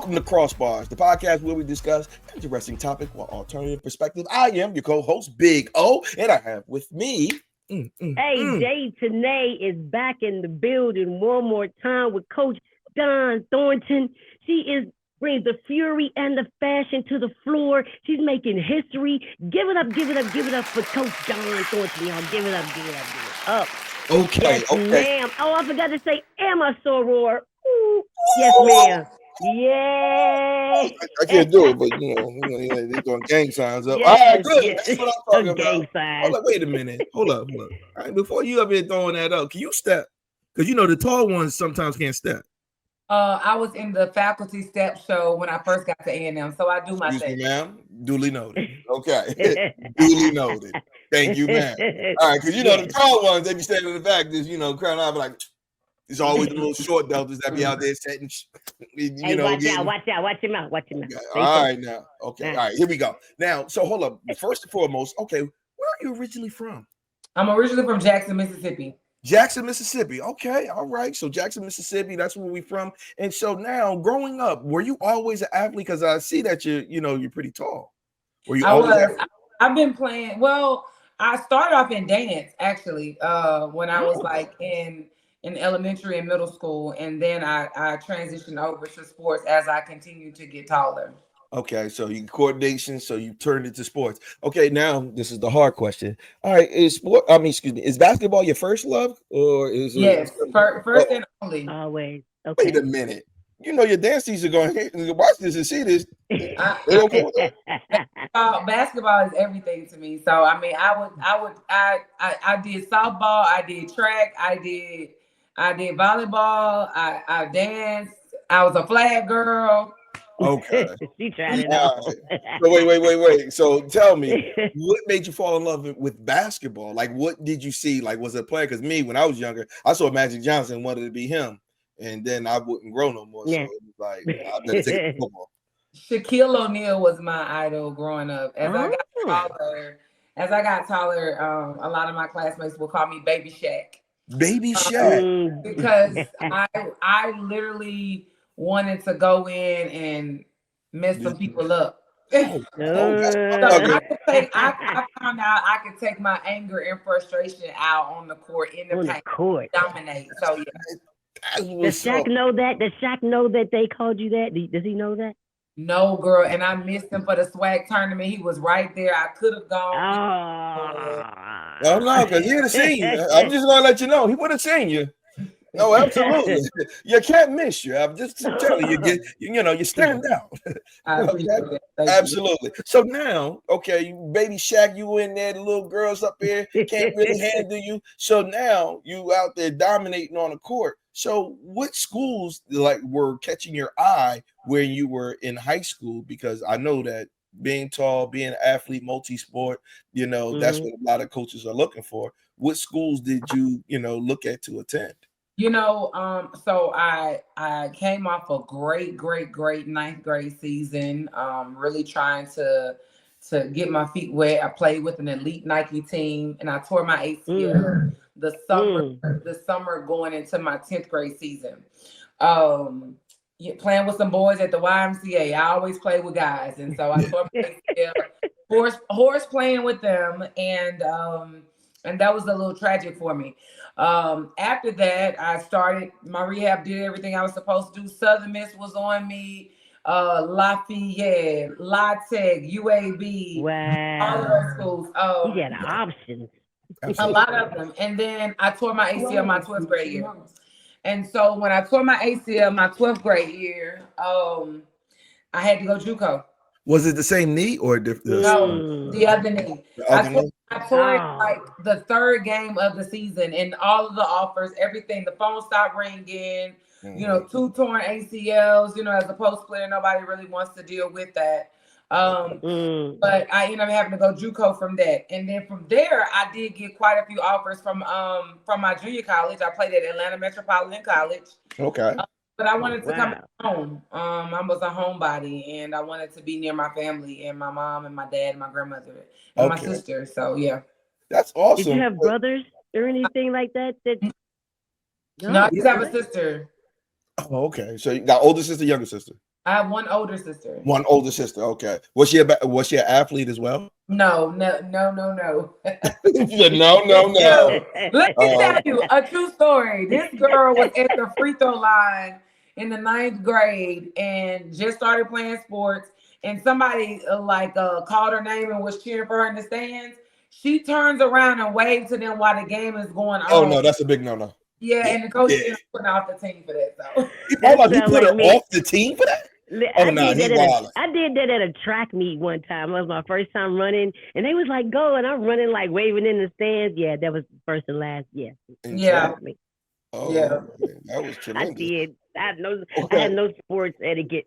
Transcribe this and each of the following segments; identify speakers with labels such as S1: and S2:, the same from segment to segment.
S1: Welcome to KROSS BARZ, the podcast where we discuss interesting topic while alternative perspective. I am your co-host, Big O, and I have with me...
S2: Tanae is back in the building one more time with Coach Dawn Thornton. She brings the fury and the fashion to the floor. She's making history. Give it up for Coach Dawn Thornton, y'all. Give it up.
S1: Okay.
S2: Ma'am. Oh, I forgot to say, am I soror? Ooh. Yes, ma'am. Yeah.
S1: I can't do it, but they're doing gang signs up.
S2: Yes,
S1: All right, good.
S2: yes.
S1: That's what I'm talking
S2: Gang
S1: about.
S2: signs.
S1: Hold up, wait a minute. Hold up. All right, before you up here throwing that up, can you step? Because the tall ones sometimes can't step.
S3: I was in the faculty step show when I first got to A&M, so I do my
S1: Excuse
S3: thing.
S1: me, ma'am. Duly noted. Okay. Duly noted. Thank you, ma'am. All right, because the tall ones, they be standing in the back, just crying out, like, it's always the little short deltas that be out there setting,
S2: Watch out. Watch him out.
S1: Okay. All right, now. Okay. All right, here we go. Now, so hold up. First and foremost, okay, where are you originally from?
S3: I'm originally from Jackson, Mississippi.
S1: Jackson, Mississippi. Okay. All right. So Jackson, Mississippi, that's where we from. And so now, growing up, were you always an athlete? Because I see that you're pretty tall. Were you always?
S3: I've been playing. Well, I started off in dance actually when I was like in elementary and middle school, and then I transitioned over to sports as I continued to get taller.
S1: Okay, so you coordination, so you turned into sports. Okay, now this is the hard question. All right, is basketball your first love, or is
S3: it? First and only.
S2: Always. Okay.
S1: Wait a minute. Your dance teacher going to watch this and see this.
S3: Basketball is everything to me. So I mean, I did softball, I did track, I did volleyball, I danced, I was a flag girl.
S1: Okay.
S2: She tried it out.
S1: So wait. So tell me, what made you fall in love with basketball? Like, what did you see? Like, was it a player? Because me, when I was younger, I saw Magic Johnson, wanted to be him, and then I wouldn't grow no more.
S2: Yeah.
S1: So it was like, I better take football.
S3: Shaquille O'Neal was my idol growing up. As I got taller, a lot of my classmates would call me Baby Shaq.
S1: Baby Shaq.
S3: Because I literally wanted to go in and mess some people up. I found out I could take my anger and frustration out on the court, in the paint, dominate. So yeah.
S2: Does Shaq know that? Does Shaq know that they called you that? Does he know that?
S3: No, girl, and I missed him for the swag tournament. He was right there. I could have gone.
S1: Oh no, because he would have seen you. I'm just gonna let you know he would have seen you. No, absolutely. You can't miss you. I'm just telling you, you stand out. Okay? Absolutely. So now, okay, Baby Shaq, you in there, the little girls up there can't really handle you. So now you out there dominating on the court. So what schools were catching your eye when you were in high school? Because I know that being tall, being an athlete, multi-sport, that's what a lot of coaches are looking for. What schools did you, look at to attend?
S3: So I came off a great ninth grade season, really trying to get my feet wet. I played with an elite Nike team, and I tore my ACL the summer going into my 10th grade season. Playing with some boys at the YMCA. I always play with guys, and so I tore my ACL, horse playing with them, and that was a little tragic for me. After that, I started my rehab, did everything I was supposed to do. Southern Miss was on me, Lafayette, La Tech, UAB, all of those schools.
S2: You got options.
S3: A lot of them. And then I tore my ACL my 12th grade year. And so when I tore my ACL my 12th grade year, I had to go JUCO.
S1: Was it the same knee or different?
S3: No, the other knee. I tore it like the third game of the season, and all of the offers, everything, the phone stopped ringing, 2 torn ACLs, as a post player, nobody really wants to deal with that. But I ended up having to go JUCO from that. And then from there, I did get quite a few offers from my junior college. I played at Atlanta Metropolitan College.
S1: Okay.
S3: But I wanted to come home. I was a homebody, and I wanted to be near my family and my mom and my dad and my grandmother and my sister. So yeah,
S1: that's awesome.
S2: Did you have brothers or anything like that?
S3: No, I just have a sister.
S1: Oh, okay. So you got older sister, younger sister.
S3: I have one older sister.
S1: One older sister. Okay. Was she an athlete as well?
S3: No.
S1: No.
S3: No.
S1: Oh,
S3: Let me tell you a true story. This girl was at the free throw line in the 9th grade and just started playing sports. And somebody called her name and was cheering for her in the stands. She turns around and waves to them while the game is going on.
S1: Oh no, that's a big no.
S3: Yeah, and the coach is putting off the team for that. So
S1: he put her off the team for that.
S2: I did that at a track meet one time. It was my first time running, and they was like, "Go!" and I'm running like waving in the stands. Yeah, that was first and last. Yeah.
S1: Oh,
S3: yeah,
S1: man, that was tremendous.
S2: I did. I had no sports etiquette.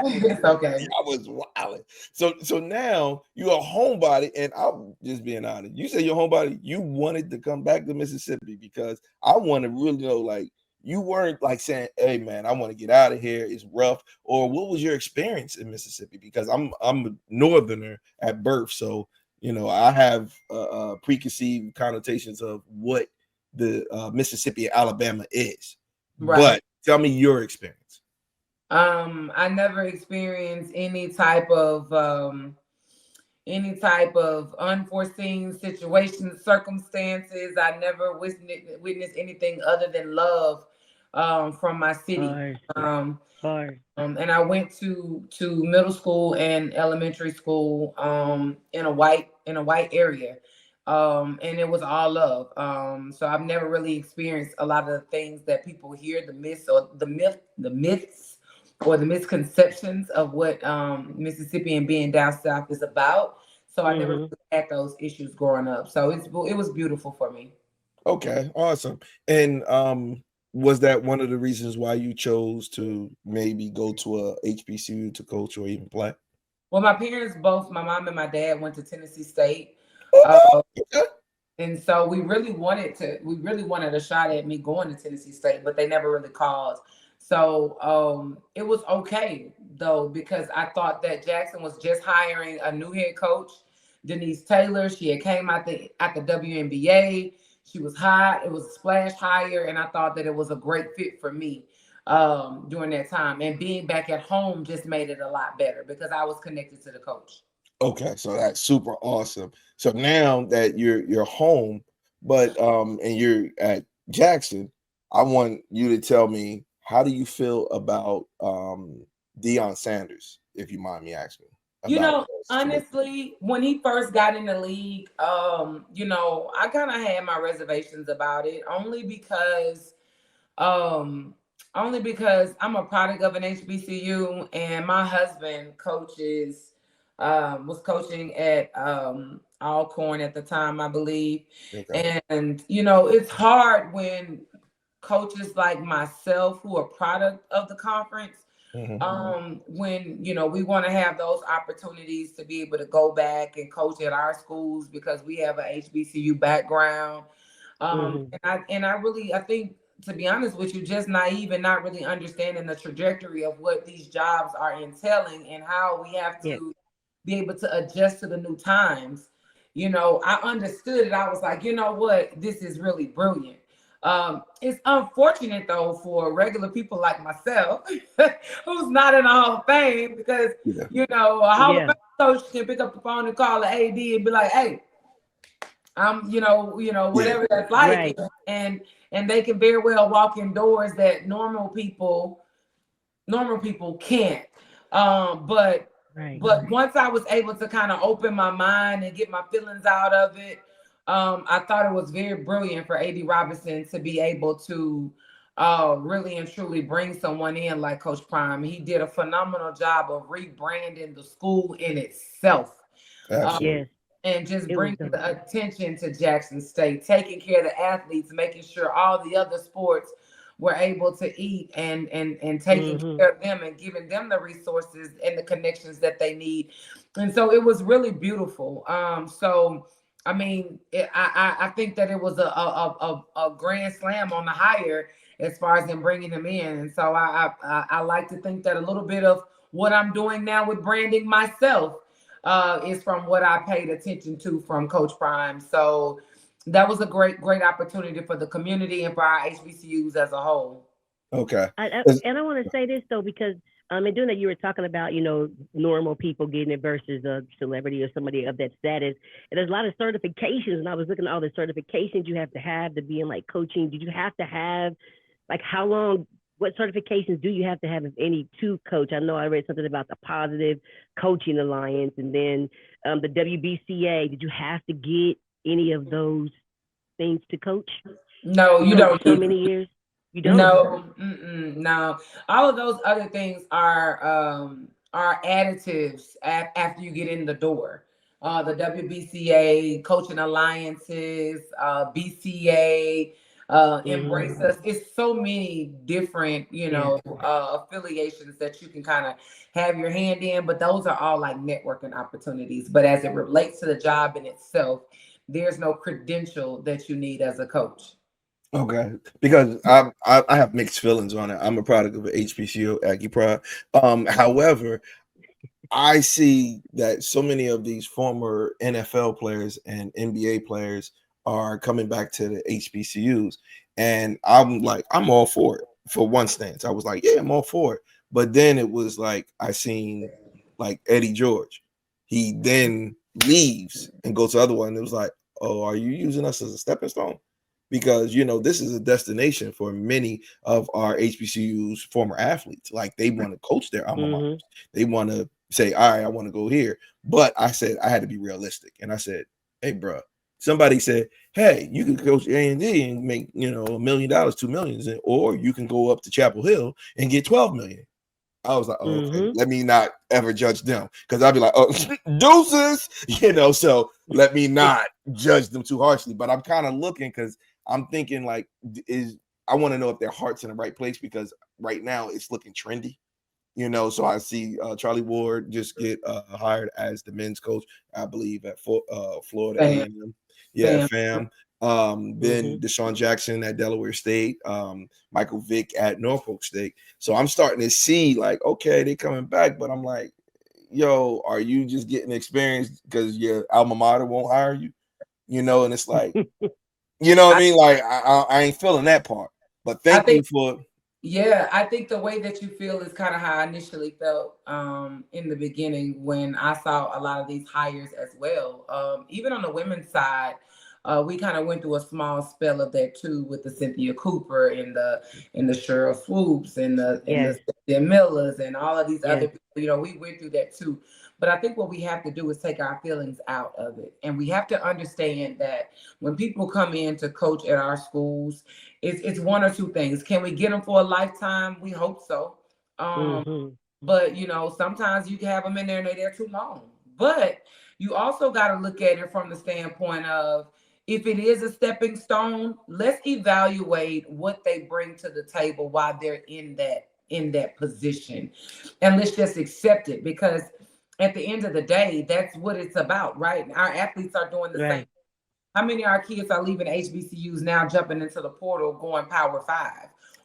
S3: It's okay.
S1: I was wild. So now you're a homebody, and I'm just being honest. You say you're a homebody. You wanted to come back to Mississippi because I want to really know, like, you weren't like saying, "Hey, man, I want to get out of here. It's rough." Or what was your experience in Mississippi? Because I'm a northerner at birth, so I have preconceived connotations of what the Mississippi and Alabama is. Right. But tell me your experience.
S3: I never experienced any type of unforeseen situations, circumstances. I never witnessed anything other than love from my city. And I went to middle school and elementary school in a white area. And it was all love. So I've never really experienced a lot of the things that people hear, the myths or the misconceptions of what Mississippi and being down south is about. So I never really had those issues growing up. So it was beautiful for me.
S1: Okay, awesome. And was that one of the reasons why you chose to maybe go to a HBCU to coach or even play?
S3: Well, my parents, both my mom and my dad, went to Tennessee State. And so we really wanted a shot at me going to Tennessee State, but they never really called. So it was okay though, because I thought that Jackson was just hiring a new head coach, Denise Taylor. She had came out the WNBA. She was hot. It was a splash hire, and I thought that it was a great fit for me during that time. And being back at home just made it a lot better because I was connected to the coach.
S1: Okay, so that's super awesome. So now that you're home, but and you're at Jackson, I want you to tell me, how do you feel about Deion Sanders, if you mind me asking?
S3: Honestly, when he first got in the league, I kind of had my reservations about it, only because I'm a product of an HBCU, and my husband was coaching at Alcorn at the time, I believe. Okay. And it's hard when coaches like myself, who are product of the conference, when we want to have those opportunities to be able to go back and coach at our schools because we have an HBCU background. And I think, to be honest with you, just naive and not really understanding the trajectory of what these jobs are entailing and how we have to be able to adjust to the new times. I understood it. I was like, you know what, this is really brilliant. It's unfortunate though for regular people like myself, who's not in the Hall of Fame, because a Hall of Fame coach can pick up the phone and call the AD and be like, "Hey, I'm whatever that's like," and they can very well walk in doors that normal people can't. But once I was able to kind of open my mind and get my feelings out of it, I thought it was very brilliant for A.D. Robinson to be able to really and truly bring someone in like Coach Prime. He did a phenomenal job of rebranding the school in itself. And just bringing the attention to Jackson State, taking care of the athletes, making sure all the other sports were able to eat and taking care of them and giving them the resources and the connections that they need. And so it was really beautiful. I mean, I think that it was a grand slam on the hire as far as them bringing them in. And so I like to think that a little bit of what I'm doing now with branding myself is from what I paid attention to from Coach Prime. So that was a great opportunity for the community and for our HBCUs as a whole.
S1: Okay.
S2: And I want to say this though, because And doing that, you were talking about, normal people getting it versus a celebrity or somebody of that status. And there's a lot of certifications, and I was looking at all the certifications you have to be in like coaching. Did you have to have, like, how long? What certifications do you have to have, if any, to coach? I know I read something about the Positive Coaching Alliance, and then the WBCA. Did you have to get any of those things to coach?
S3: No, you don't.
S2: So many years. You don't?
S3: No, no. All of those other things are additives after you get in the door. The WBCA, coaching alliances, BCA, Embrace Us. It's so many different, affiliations that you can kind of have your hand in, but those are all like networking opportunities. But as it relates to the job in itself, there's no credential that you need as a coach.
S1: Okay, because I have mixed feelings on it. I'm a product of an HBCU, Aggie Pride. However, I see that so many of these former NFL players and NBA players are coming back to the HBCUs, and I'm all for it. For one stance, I was like, yeah, I'm all for it. But then it was like I seen like Eddie George. He then leaves and goes to the other one. And it was like, oh, are you using us as a stepping stone? Because, this is a destination for many of our HBCUs former athletes. Like, they want to coach their alma mater. They want to say, all right, I want to go here. But I said I had to be realistic. And I said, hey, bro, somebody said, hey, you can coach A&D and make, $1 million, $2 million, or you can go up to Chapel Hill and get $12 million. I was like, oh, okay, let me not ever judge them, because I'd be like, oh, deuces, so let me not judge them too harshly. But I'm kind of looking, because I'm thinking like, I want to know if their heart's in the right place, because right now it's looking trendy, so I see Charlie Ward just get hired as the men's coach, I believe, at Florida A&M. Yeah, fam. Then Deshaun Jackson at Delaware State, Michael Vick at Norfolk State. So I'm starting to see like, okay, they coming back, but I'm like, yo, are you just getting experience because your alma mater won't hire you? And it's like, you know what I mean? Like, I ain't feeling that part. But thank you for.
S3: Yeah, I think the way that you feel is kind of how I initially felt in the beginning when I saw a lot of these hires as well. Even on the women's side, we kind of went through a small spell of that too, with the Cynthia Cooper and the Cheryl Swoops and the Cynthia Millers and all of these other people. We went through that too. But I think what we have to do is take our feelings out of it. And we have to understand that when people come in to coach at our schools, it's one or two things. Can we get them for a lifetime? We hope so. But, sometimes you can have them in there and they're there too long. But you also got to look at it from the standpoint of, if it is a stepping stone, let's evaluate what they bring to the table while they're in that position. And let's just accept it, because at the end of the day, that's what it's about, right? Our athletes are doing the same. How many of our kids are leaving HBCUs now, jumping into the portal, going Power 5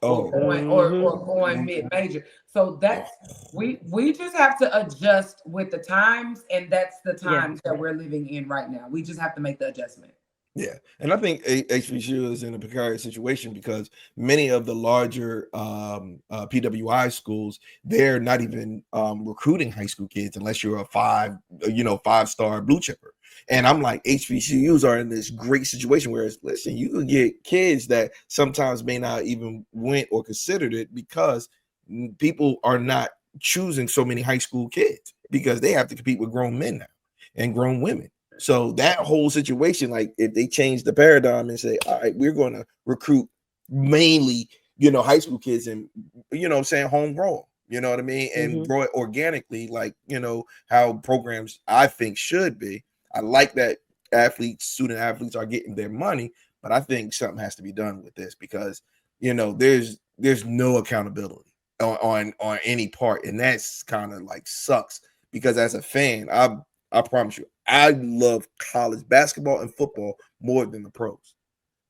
S3: or going mid-major? So that's we just have to adjust with the times, and that's the times that we're living in right now. We just have to make the adjustment.
S1: Yeah, and I think HBCU is in a precarious situation because many of the larger PWI schools, they're not even recruiting high school kids unless you're a five-star blue chipper. And I'm like, HBCUs are in this great situation where, listen, you can get kids that sometimes may not even went or considered it, because people are not choosing so many high school kids because they have to compete with grown men now and grown women. So that whole situation, like if they change the paradigm and say, all right, we're going to recruit mainly, high school kids and, homegrown, you know what I mean? And grow it organically, like, how programs I think should be. I like that student athletes are getting their money, but I think something has to be done with this because, there's no accountability on any part. And that's kind of like sucks, because as a fan, I promise you, I love college basketball and football more than the pros.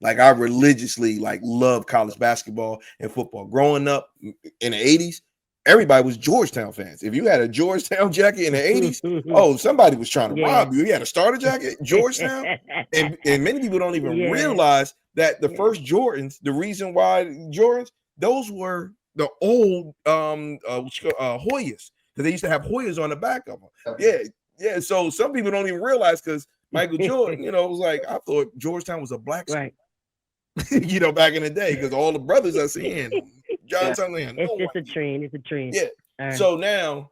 S1: Like, I religiously love college basketball and football. Growing up in the 80s, everybody was Georgetown fans. If you had a Georgetown jacket in the 80s, somebody was trying to rob you. You had a starter jacket, Georgetown. And many people don't even realize that the first Jordans, the reason why Jordans, those were the old Hoyas, because they used to have Hoyas on the back of them. Yeah. So some people don't even realize, because Michael Jordan, was like, I thought Georgetown was a black school,
S2: right.
S1: back in the day, because all the brothers are seeing Johnstown.
S2: It's a trend. It's a trend.
S1: Yeah.
S2: Right.
S1: So now,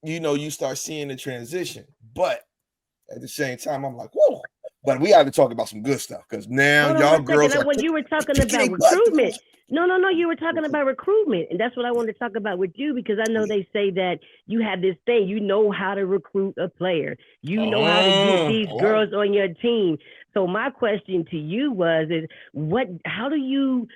S1: you start seeing the transition, but at the same time, I'm like, whoa. But we got to talk about some good stuff, because now y'all girls are.
S2: When you were talking about recruitment, no, you were talking about recruitment, and that's what I wanted to talk about with you, because I know they say that you have this thing, you know how to recruit a player, you know how to get these girls on your team. So my question to you how do you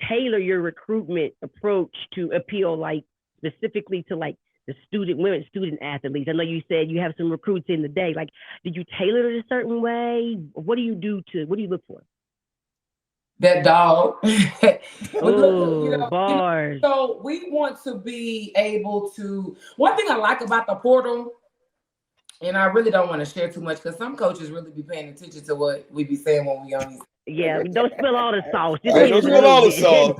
S2: tailor your recruitment approach to appeal, like specifically to like the women student athletes? I know you said you have some recruits in the day. Like, did you tailor it a certain way? What do you look for?
S3: That dog.
S2: Bars.
S3: So we want to be able to. One thing I like about the portal, and I really don't want to share too much, because some coaches really be paying attention to what we be saying when we on these.
S2: Yeah, don't spill all the sauce.
S1: Don't spill all the sauce.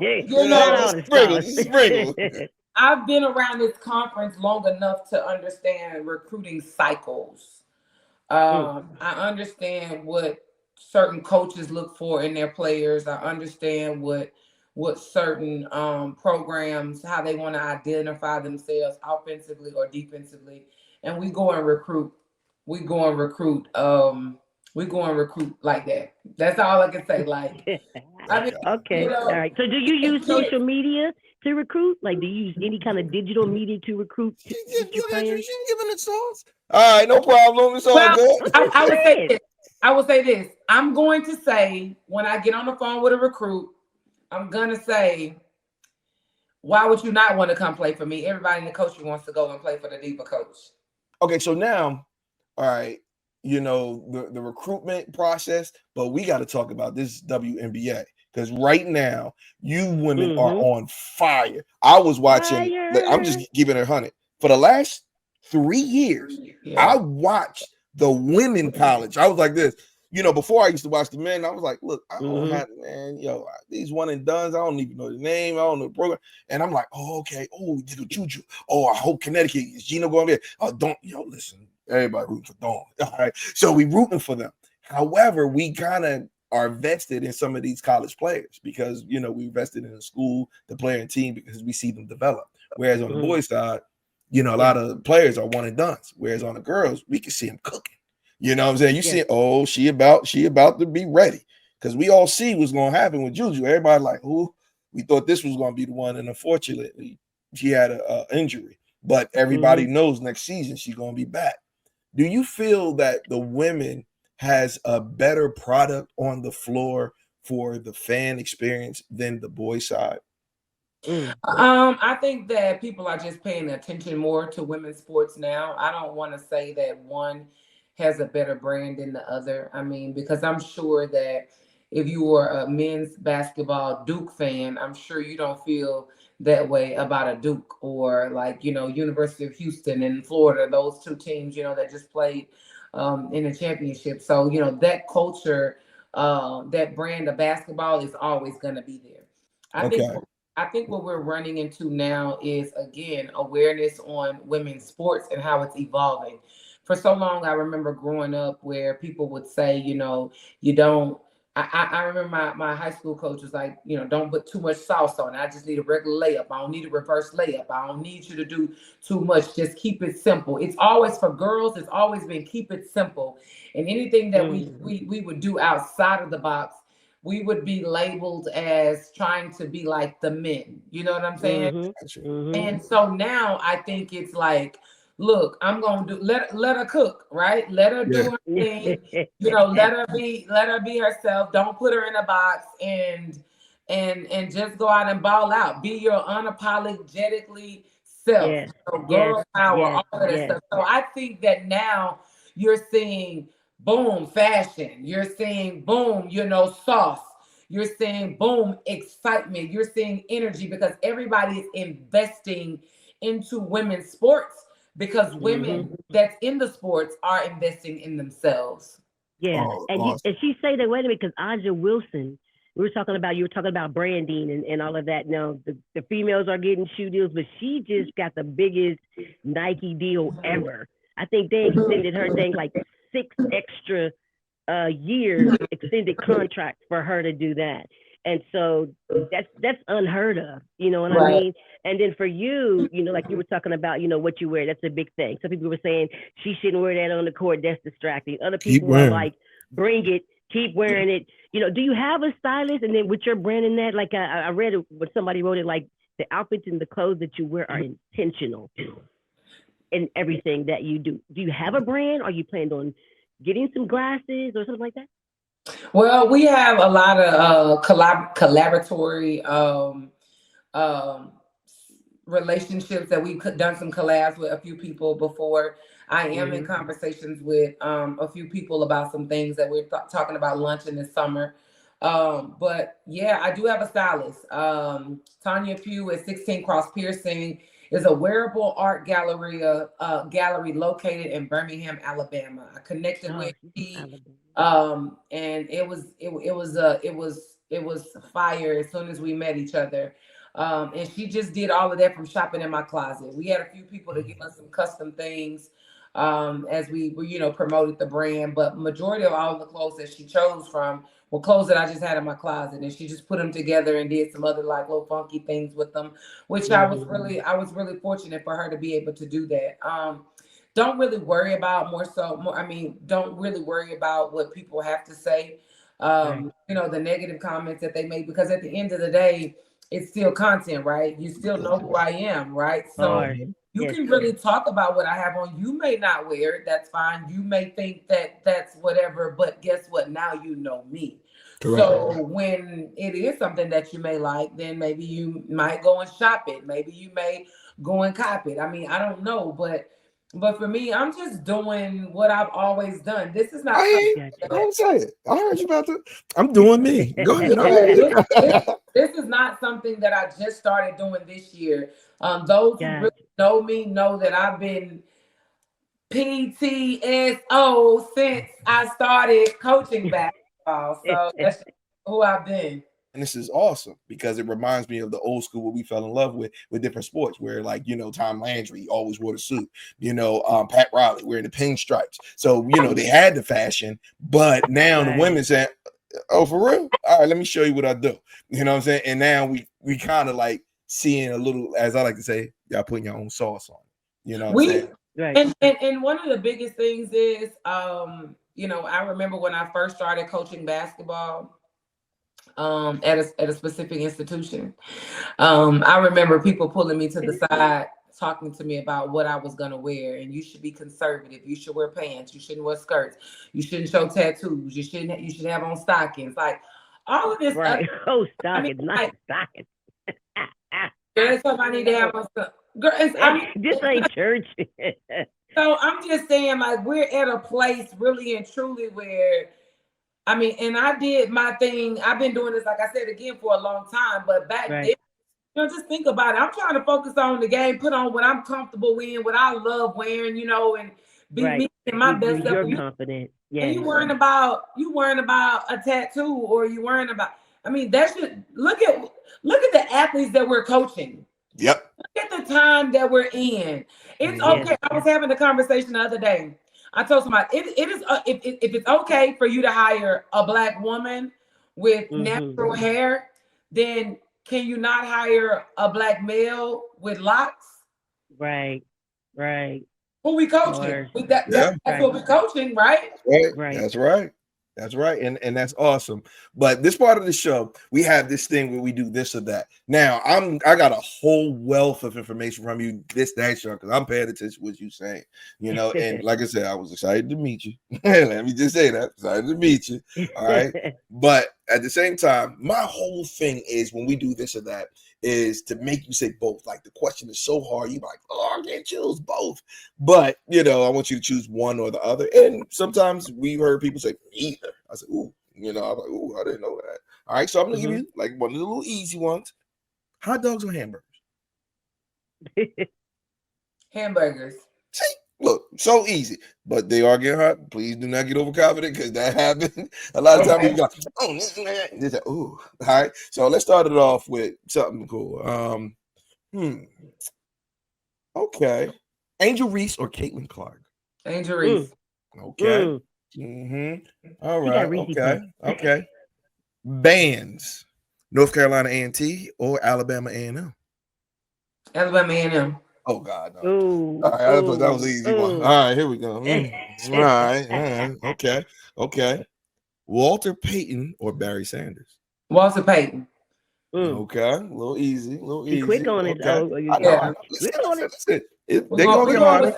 S1: Sprinkle.
S3: I've been around this conference long enough to understand recruiting cycles. I understand what certain coaches look for in their players. I understand what certain programs, how they want to identify themselves offensively or defensively. And we go and recruit. We go and recruit like that. That's all I can say. Like,
S2: okay. All right. So do you use social media to recruit? Like, do you use any kind of digital media to recruit your players?
S1: She's giving it sauce. All right, no problem. It's all good.
S3: I would say this. I'm going to say, when I get on the phone with a recruit, I'm going to say, why would you not want to come play for me? Everybody in the coaching wants to go and play for the Diva Coach.
S1: Okay, so now, all right, the recruitment process, but we got to talk about this WNBA, because right now, you women are on fire. I was watching, I'm just giving it 100. For the last 3 years, I watched the women college. I was like this. Before I used to watch the men, I was like, look, I don't have, man, these one and dones, I don't even know the name, I don't know the program. And I'm like, oh, okay. Oh, Juju. Oh, I hope Connecticut is Gina going there. Oh, don't, listen, everybody rooting for Dawn. All right. So we rooting for them. However, we kind of are vested in some of these college players, because, we invested in the school, the player and team, because we see them develop. Whereas on the boys' side, a lot of players are one and dones. Whereas on the girls, we can see them cooking. You know what I'm saying? You see, she about to be ready, because we all see what's going to happen with Juju. Everybody like, we thought this was going to be the one, and unfortunately, she had an injury. But everybody knows next season she's going to be back. Do you feel that the women has a better product on the floor for the fan experience than the boys' side?
S3: I think that people are just paying attention more to women's sports now. I don't want to say that one has a better brand than the other. I mean, because I'm sure that if you were a men's basketball Duke fan, I'm sure you don't feel that way about a Duke, or like, University of Houston and Florida, those two teams, that just played in the championship. So, that culture, that brand of basketball is always going to be there. I think what we're running into now is, again, awareness on women's sports and how it's evolving. For so long, I remember growing up where people would say, you don't. I remember my high school coach was like, don't put too much sauce on it. I just need a regular layup. I don't need a reverse layup. I don't need you to do too much. Just keep it simple. It's always, for girls, it's always been keep it simple. And anything that we would do outside of the box, we would be labeled as trying to be like the men. You know what I'm saying? And so now I think it's like, look, I'm gonna do let her cook, right? Let her do her thing, let her be herself. Don't put her in a box and just go out and ball out. Be your unapologetically self. So girl power, all of that stuff. So I think that now you're seeing boom fashion, you're seeing boom, sauce, you're seeing boom excitement, you're seeing energy, because everybody is investing into women's sports. Because women that's in the sports are investing in themselves.
S2: Yeah, and she say that, wait a minute, because Aja Wilson you were talking about branding and all of that. Now the females are getting shoe deals, but she just got the biggest Nike deal ever. I think they extended her thing like 6 extra years extended contract for her to do that. And so that's unheard of, you know what I mean? And then for you, you know, like you were talking about, you know, what you wear, that's a big thing. Some people were saying she shouldn't wear that on the court, that's distracting. Other people are like, bring it, keep wearing it. You know, do you have a stylist? And then with your branding that, like I read it when somebody wrote it, like the outfits and the clothes that you wear are intentional in everything that you do. Do you have a brand? Are you planning on getting some glasses or something like that?
S3: Well, we have a lot of collaboratory relationships that we've done some collabs with a few people before. I am in conversations with a few people about some things that we're talking about launching this summer. But yeah, I do have a stylist. Tanya Pugh at 16 Cross Piercing is a wearable art gallery located in Birmingham, Alabama. I connected with me, and it was fire as soon as we met each other. And she just did all of that from shopping in my closet. We had a few people to give us some custom things as we promoted the brand, but majority of all the clothes that she chose from were clothes that I just had in my closet, and she just put them together and did some other like little funky things with them, which I was really fortunate for her to be able to do that. Don't really worry about don't really worry about what people have to say, the negative comments that they make, because at the end of the day, it's still content, right? You still know who I am, right? So you can really talk about what I have on. You may not wear it, that's fine. You may think that that's whatever, but guess what? Now you know me. Correct. So when it is something that you may like, then maybe you might go and shop it. Maybe you may go and cop it. I mean, I don't know, but for me, I'm just doing what I've always done. This is not.
S1: Don't say it. I heard you about to. I'm doing me. Go ahead.
S3: This is not something that I just started doing this year. Those who really know me know that I've been PTSO since I started coaching basketball. So that's who I've been.
S1: And this is awesome because it reminds me of the old school where we fell in love with different sports, where Tom Landry always wore the suit, Pat Riley wearing the pinstripes. So, they had the fashion, but now the women say, oh, for real? All right, let me show you what I do. You know what I'm saying? And now we kind of like seeing a little, as I like to say, y'all putting your own sauce on it. You know what I'm saying?
S3: Right. And one of the biggest things is, I remember when I first started coaching basketball at a specific institution. I remember people pulling me to the side, talking to me about what I was going to wear. And you should be conservative. You should wear pants. You shouldn't wear skirts. You shouldn't show tattoos. You should have on stockings. Like all of this.
S2: Right. Stockings, not stockings.
S3: There's something I need to have on stuff. Girl,
S2: this ain't church.
S3: So I'm just saying, like, we're at a place really and truly where, and I did my thing. I've been doing this, like I said, again, for a long time. But back then, just think about it. I'm trying to focus on the game, put on what I'm comfortable in, what I love wearing, and be me in my best self.
S2: You're confident. Yeah.
S3: And you worrying about a tattoo, or you worrying about, that should look at the athletes that we're coaching.
S1: Yep.
S3: Look at the time that we're in. It's okay. I was having a conversation the other day. I told somebody it is if it's okay for you to hire a Black woman with natural hair, then can you not hire a Black male with locks?
S2: Right.
S3: Who we coaching? That's what we're coaching, right?
S1: Right. That's right. And that's awesome. But this part of the show, we have this thing where we do this or that. Now, I got a whole wealth of information from you, that show, because I'm paying attention to what you're saying. And like I said, I was excited to meet you. Let me just say that. Excited to meet you. All right. But at the same time, my whole thing is when we do this or that is to make you say both. Like the question is so hard, you're like, oh, I can't choose both. But I want you to choose one or the other. And sometimes we heard people say either. I said, ooh, I'm like, ooh, I didn't know that. All right, so I'm gonna give you like one of the little easy ones: hot dogs or hamburgers?
S3: Hamburgers.
S1: See, Look, so easy, but they are getting hurt. Please do not get overconfident because that happens. A lot of times you go, oh, this, ooh. All right. So let's start it off with something cool. Okay. Angel Reese or Caitlin Clark?
S3: Angel Reese.
S1: Okay. All right. Okay. Bands. North Carolina A&T or Alabama A&M?
S3: Alabama A&M.
S1: Oh God! No. All right, I thought that was an easy one. All right, here we go. All right. Okay. Walter Payton or Barry Sanders?
S3: Walter Payton.
S1: Okay, a little easy.
S2: Quick on it.
S1: Okay. Listen. They're gonna get harder.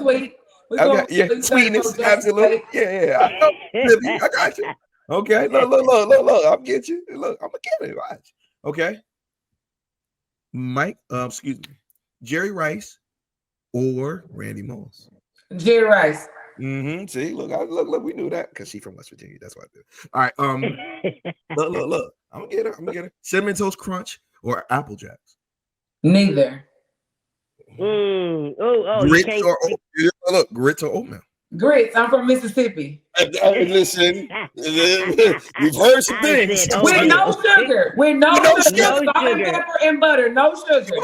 S1: Okay, sweetness, absolutely. Yeah. I got you. Okay, look. I'm get you. Look, I'm gonna get it. Watch. Okay. Jerry Rice or Randy Moss?
S3: Jerry Rice.
S1: See, look. We knew that because she's from West Virginia. That's what I do. All right. Look. I'm gonna get her. Cinnamon Toast Crunch or Apple Jacks?
S3: Neither.
S1: Grits or oatmeal?
S3: Grits. I'm from Mississippi.
S1: Listen, we've heard some things.
S3: With no sugar. With no sugar. Salt and pepper and butter. No sugar.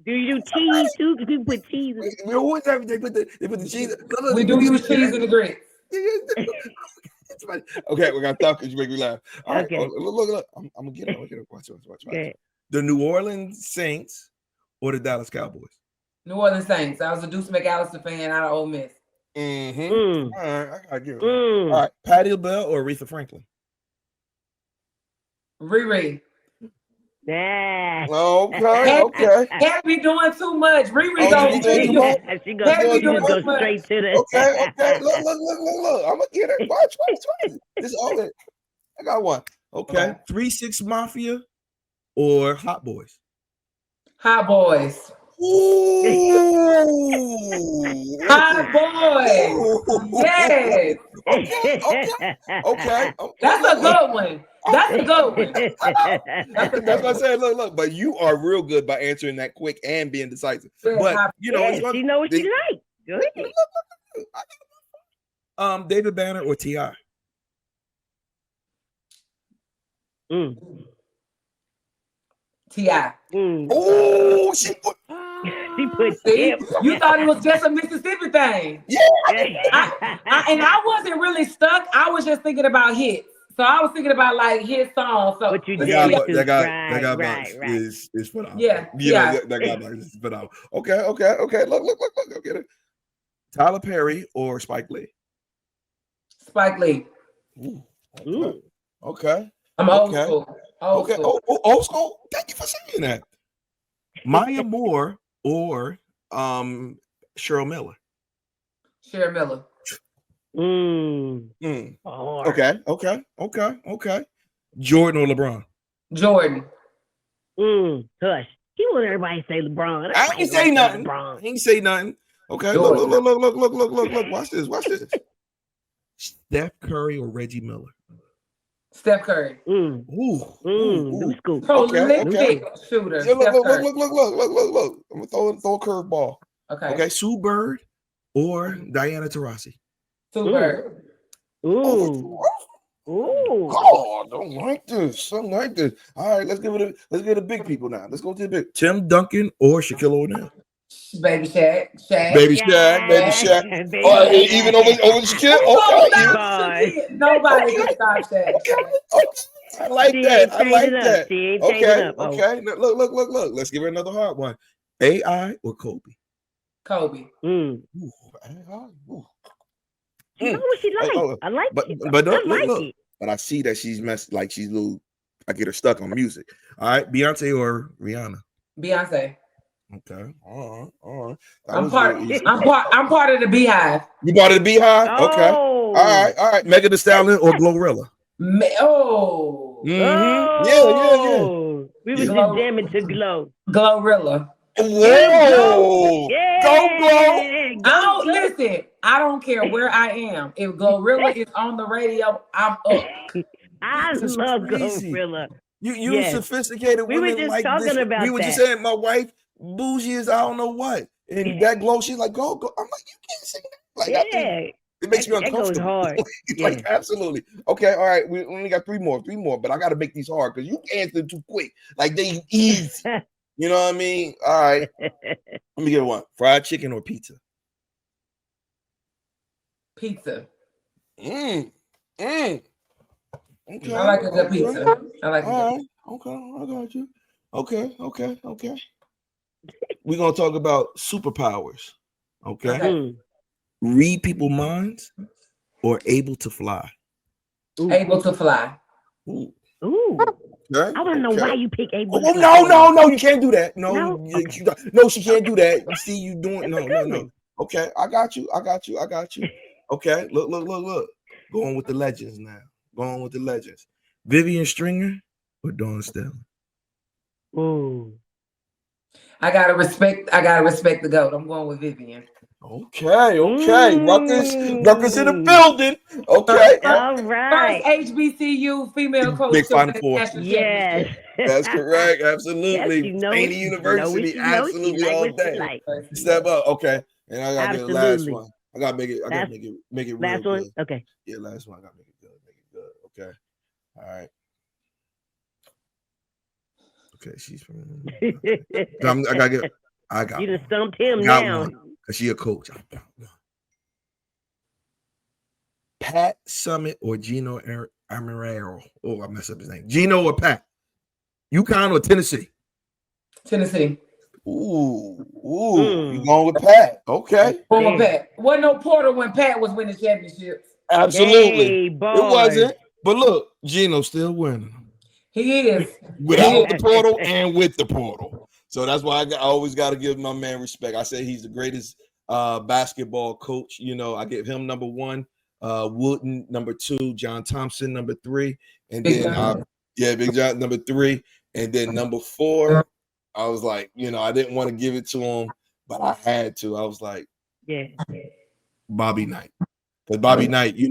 S2: Do you do cheese too? Because people put cheese in it.
S1: We always have they put the cheese.
S3: We do use cheese in the grits.
S1: Okay, we got to talk because you make me laugh. All right, look. I'm gonna get it. Watch. Okay. The New Orleans Saints or the Dallas Cowboys?
S3: New Orleans Saints. I was a Deuce McAllister fan out of Ole Miss.
S1: All right, I gotta give it. All right, Patti LaBelle or Aretha Franklin?
S3: Riri.
S2: Yeah.
S1: Okay.
S3: Can't be doing too much. Riri don't
S2: She goes straight to the.
S1: Okay. Look. I'm gonna get it. Watch. This is all it. I got one. Okay. 3-6 Mafia or Hot Boys?
S3: Hot Boys.
S1: Ooh.
S3: Hot Boys. Yes.
S1: Okay.
S3: That's a good one. That's a good one.
S1: That's what I said. Look, but you are real good by answering that quick and being decisive. But
S2: she knows what she likes. Go
S1: ahead. David Banner or T.I.?
S3: T.I.
S1: Oh, she put.
S3: You thought it was just a Mississippi thing.
S1: Yeah.
S3: And I wasn't really stuck. I was just thinking about hits. So I was thinking about like his songs. So
S2: what you
S1: that guy is phenomenal.
S3: Yeah.
S1: That guy is phenomenal. Okay. Look. Go get it. Tyler Perry or Spike Lee?
S3: Spike Lee.
S1: Ooh. Okay.
S3: I'm old school.
S1: Old school. Thank you for saying that. Maya Moore or Cheryl Miller?
S3: Cheryl Miller.
S1: Okay. Jordan or LeBron?
S3: Jordan.
S2: Hush. He want everybody to say LeBron.
S1: I ain't say nothing. He ain't say nothing. Okay. Look. Watch this. Steph Curry or Reggie Miller?
S3: Steph Curry.
S2: New school.
S3: Prolific shooter.
S1: Look. I'm gonna throw a curveball. Okay. Sue Bird or Diana Taurasi?
S3: Sue Bird.
S2: Ooh.
S1: Oh, I don't like this. All right, let's give it a big people now. Let's go to the big. Tim Duncan or Shaquille O'Neal?
S3: Baby Shaq.
S1: Baby Shaq. Even over Shaquille? Okay.
S3: Nobody can stop Shaq.
S1: Okay. I like that. Okay. Look. Let's give her another hard one. AI or Kobe?
S3: Kobe.
S2: You know what she likes. I like it.
S1: But look. But I see that she's messed, like she's little. I get her stuck on music. All right, Beyonce or Rihanna?
S3: Beyonce.
S1: Okay. All right.
S3: I'm part of the Beehive.
S1: You part of the Beehive? Okay. All right. Megan Thee Stallion or Glorilla?
S2: Yeah. We was just jamming to Glow.
S3: Glorilla.
S1: Whoa!
S3: Go! Listen. I don't care where I am. If Glorilla is on the radio, I'm up.
S2: I love Glorilla.
S1: You sophisticated women.
S2: We were just talking about that.
S1: We were just saying my wife bougie is I don't know what. And that glow, she's like, go. I'm like, you can't sing that. Like,
S2: Yeah.
S1: it makes me uncomfortable.
S2: That goes hard.
S1: Like, absolutely. Okay, all right. We only got three more, but I got to make these hard because you answer too quick. Like, they easy. You know what I mean? All right. Let me get one. Fried chicken or pizza?
S3: Pizza.
S1: Okay.
S3: I like a good pizza. I like it.
S1: All right. Okay, I got you. Okay. We're going to talk about superpowers. Okay. Read people's minds or able to fly?
S3: Able to fly.
S2: Ooh. Okay. I want to know why you pick able.
S1: No, you can't do that. No,
S2: okay.
S1: No, she can't do that. You see, you doing no. Okay, I got you. Okay, look. Going with the legends now. Vivian Stringer or Dawn Stelling?
S2: Ooh.
S3: I gotta respect the GOAT. I'm going with Vivian.
S1: Okay. Rutgers in the building. Okay.
S2: All right.
S3: First HBCU female coach.
S1: Big Final Four.
S2: Yes.
S1: That's correct. Absolutely.
S2: Yes,
S1: Cheney University. Absolutely all day. Step up. Okay. And I gotta get the last one. I gotta make it real
S2: last one.
S1: Good.
S2: Okay.
S1: Yeah, last one. I gotta make it good. Okay. All right. Okay, she's from. I got.
S2: You done stumped him now.
S1: Cause she a coach. Pat Summit or Gino Amirero? Oh, I messed up his name. Gino or Pat? UConn or Tennessee?
S3: Tennessee.
S1: Ooh. You going with Pat? Okay.
S3: Going with Pat. Wasn't no Porter when Pat was winning championships.
S1: Absolutely. It wasn't. But look, Gino's still winning.
S3: He is.
S1: Without the portal and with the portal. So that's why I always got to give my man respect. I say he's the greatest basketball coach. You know, I give him number one, Wooden number two, John Thompson number three, and then Big John number three, and then number four. I was like, I didn't want to give it to him, but I had to. I was like, Bobby Knight. Because Bobby Knight, you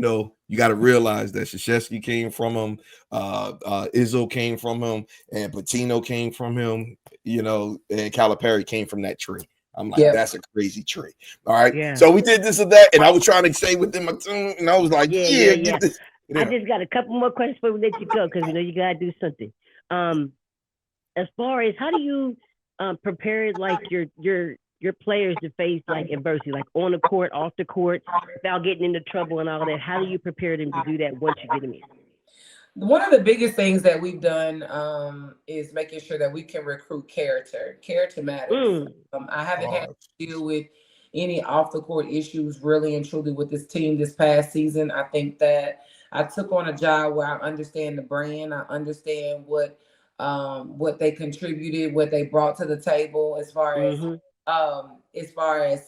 S1: got to realize that Krzyzewski came from him, Izzo came from him, and Patino came from him, and Calipari came from that tree. I'm like, that's a crazy tree. All right. Yeah. So we did this or that, and I was trying to stay within my tune, and I was like, get this.
S2: I just got a couple more questions before we let you go, because you got to do something. As far as how do you prepare like your players to face like adversity, like on the court, off the court, without getting into trouble and all that? How do you prepare them to do that once you get them in?
S3: One of the biggest things that we've done is making sure that we can recruit character. Character matters. I haven't had to deal with any off the court issues really and truly with this team this past season. I think that I took on a job where I understand the brand. I understand what they contributed, what they brought to the table as far as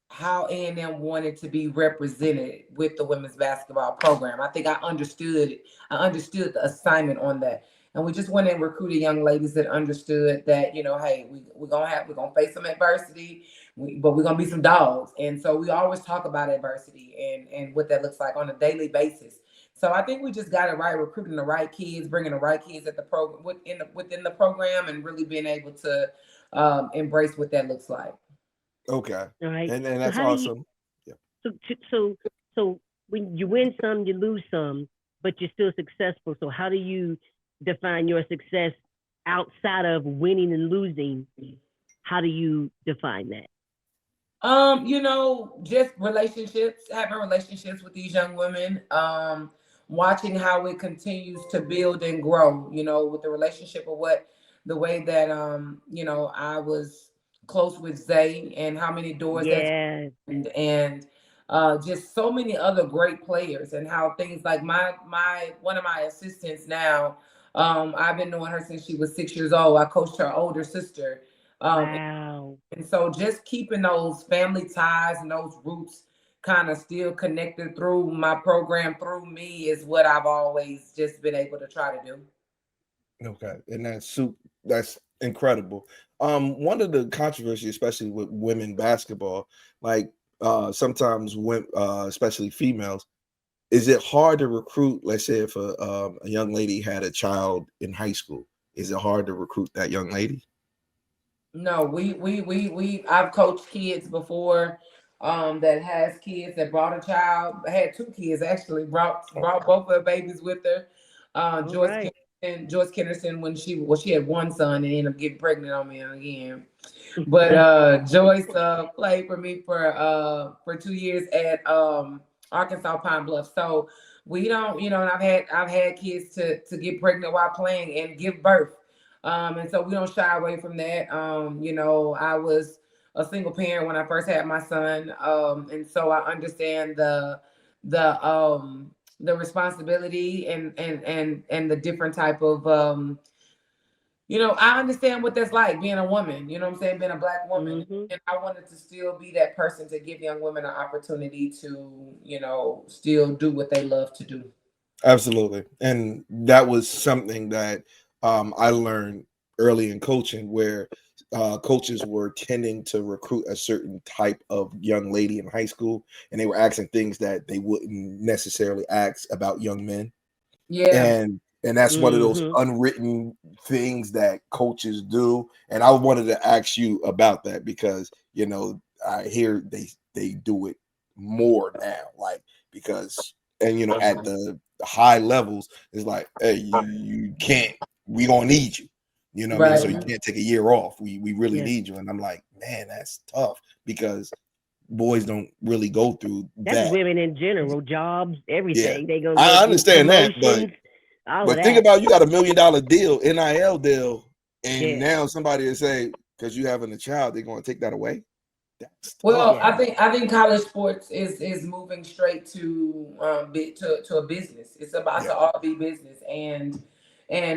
S3: how A&M wanted to be represented with the women's basketball program. I think I understood the assignment on that. And we just went and recruited young ladies that understood that, hey, we're gonna face some adversity, but we're gonna be some dogs. And so we always talk about adversity and what that looks like on a daily basis. So I think we just got it right, recruiting the right kids, bringing the right kids at the program within the program, and really being able to embrace what that looks like.
S1: Okay.
S2: All right.
S1: And that's awesome.
S2: So when you win some, you lose some, but you're still successful. So how do you define your success outside of winning and losing? How do you define that?
S3: Just relationships, having relationships with these young women, watching how it continues to build and grow, with the relationship of the way that, I was close with Zay and how many doors that's and just so many other great players, and how things like one of my assistants now, I've been knowing her since she was 6 years old. I coached her older sister.
S2: Wow.
S3: And so just keeping those family ties and those roots kind of still connected through my program, through me, is what I've always just been able to try to do. Okay.
S1: And that's incredible. One of the controversies, especially with women basketball, like sometimes when especially females, is it hard to recruit? Let's say if a young lady had a child in high school, is it hard to recruit that young lady?
S3: No, I've coached kids before that has kids that brought a child. I had two kids actually, brought both of her babies with her.
S2: All right.
S3: Joyce Kennerson when she had one son and ended up getting pregnant on me again. But Joyce played for me for 2 years at Arkansas Pine Bluff. So we don't, and I've had kids to get pregnant while playing and give birth. And so we don't shy away from that. I was a single parent when I first had my son. And so I understand the responsibility and the different type of I understand what that's like being a woman, you know what I'm saying, being a Black woman.
S2: Mm-hmm.
S3: And I wanted to still be that person to give young women an opportunity to, still do what they love to do.
S1: Absolutely. And that was something that I learned early in coaching, where coaches were tending to recruit a certain type of young lady in high school, and they were asking things that they wouldn't necessarily ask about young men.
S3: Yeah.
S1: And that's one of those unwritten things that coaches do. And I wanted to ask you about that because, I hear they do it more now, like, because, and, at the high levels, it's like, hey, you can't, we gonna need you, what I mean? So you can't take a year off. We really need you. And I'm like, man, that's tough because boys don't really go through
S2: That's women in general, jobs, everything.
S1: Yeah.
S2: They go
S1: I understand that, but think about, you got $1 million deal, NIL deal, and now somebody will say, because you having a child, they're going to take that away.
S3: I think college sports is moving straight to a business. It's about to all be business, and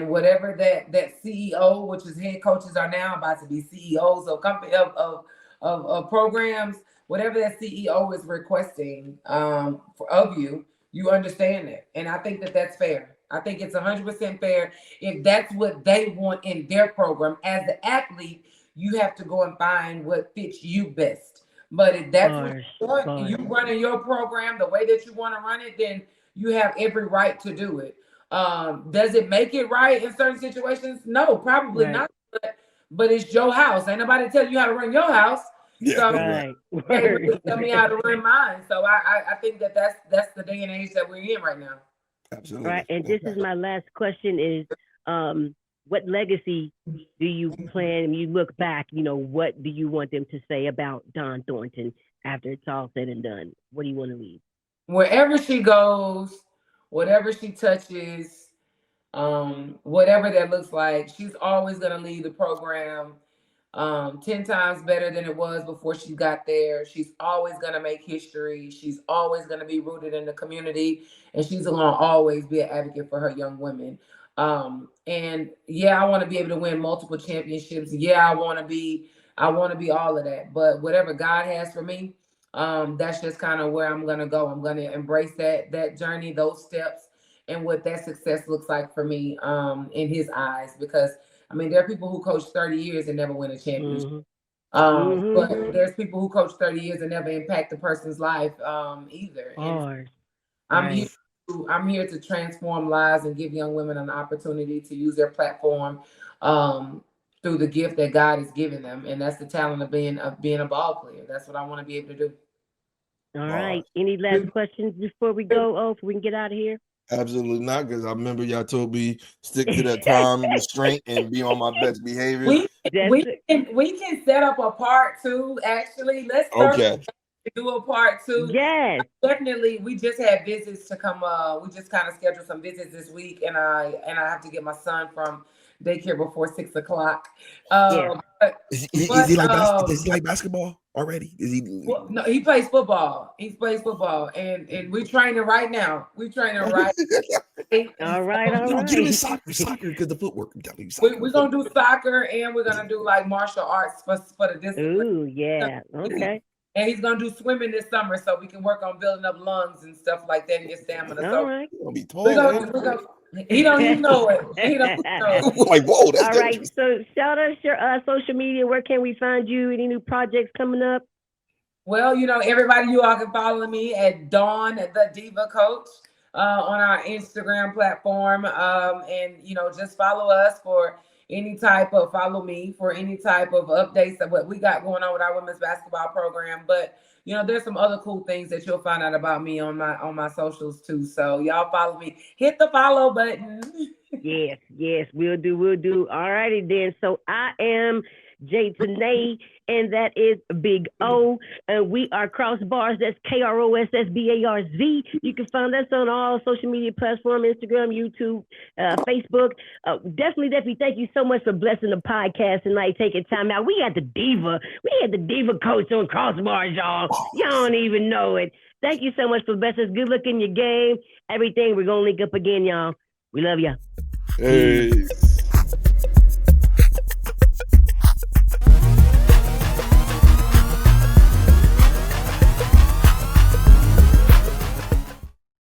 S3: whatever that CEO, which is head coaches are now about to be CEOs of company of programs. Whatever that CEO is requesting of you, you understand it, and I think that that's fair. I think it's 100% fair. If that's what they want in their program, as the athlete, you have to go and find what fits you best. But if that's what you want, you running your program the way that you want to run it, then you have every right to do it. Does it make it right in certain situations? No, probably not. But it's your house. Ain't nobody tell you how to run your house. So tell me how to run mine. So I think that's the day and age that we're in right now.
S1: Absolutely.
S2: Right. And this is my last question is, what legacy do you plan, and you look back, what do you want them to say about Dawn Thornton after it's all said and done? What do you want to leave?
S3: Wherever she goes, whatever she touches, whatever that looks like, she's always going to lead the program 10 times better than it was before she got there. She's always going to make history. She's always going to be rooted in the community, and she's going to always be an advocate for her young women. And I want to be able to win multiple championships. I want to be all of that, but whatever God has for me, that's just kind of where I'm going to go. I'm going to embrace that journey, those steps, and what that success looks like for me, in his eyes, because there are people who coach 30 years and never win a championship. But there's people who coach 30 years and never impact the person's life, either. I'm here to transform lives and give young women an opportunity to use their platform through the gift that God has given them, and that's the talent of being a ball player. That's what I want to be able to do.
S2: All right. Any last questions before we go? If we can get out of here.
S1: Absolutely not, because I remember y'all told me stick to that time restraint and be on my best behavior.
S3: We can set up a part 2. Actually, let's do a part 2.
S2: Yes,
S3: definitely. We just had visits to come. We just kind of scheduled some visits this week, and I have to get my son from daycare before 6 o'clock.
S1: Is he like basketball already? Is he?
S3: Well, no, he plays football. He plays football, and we're training right now. We're training right.
S2: All right.
S1: Get him in soccer because the footwork.
S3: We're gonna do soccer, and we're gonna do like martial arts for the discipline.
S2: Ooh, yeah. Okay.
S3: And he's gonna do swimming this summer, so we can work on building up lungs and stuff like that and get stamina.
S2: All right.
S3: He don't even know it. He don't know.
S1: Like, whoa, that's
S2: all right. So shout us your social media. Where can we find you? Any new projects coming up?
S3: Well, everybody, you all can follow me at Dawn the Diva Coach on our Instagram platform, and just follow us for any type of follow me for any type of updates of what we got going on with our women's basketball program. But you know, there's some other cool things that you'll find out about me on my socials too. So y'all follow me. Hit the follow button.
S2: Yes, we'll do. All righty then. So I am Tanae, and that is Big O, and we are KROSS BARZ. That's KROSS BARZ. You can find us on all social media platforms: Instagram, YouTube, Facebook. Definitely thank you so much for blessing the podcast tonight, taking time out. We had the Diva Coach on KROSS BARZ, y'all. Y'all don't even know it. Thank you so much for blessing us. Good luck in your game. Everything. We're gonna link up again, y'all. We love ya.
S1: Hey.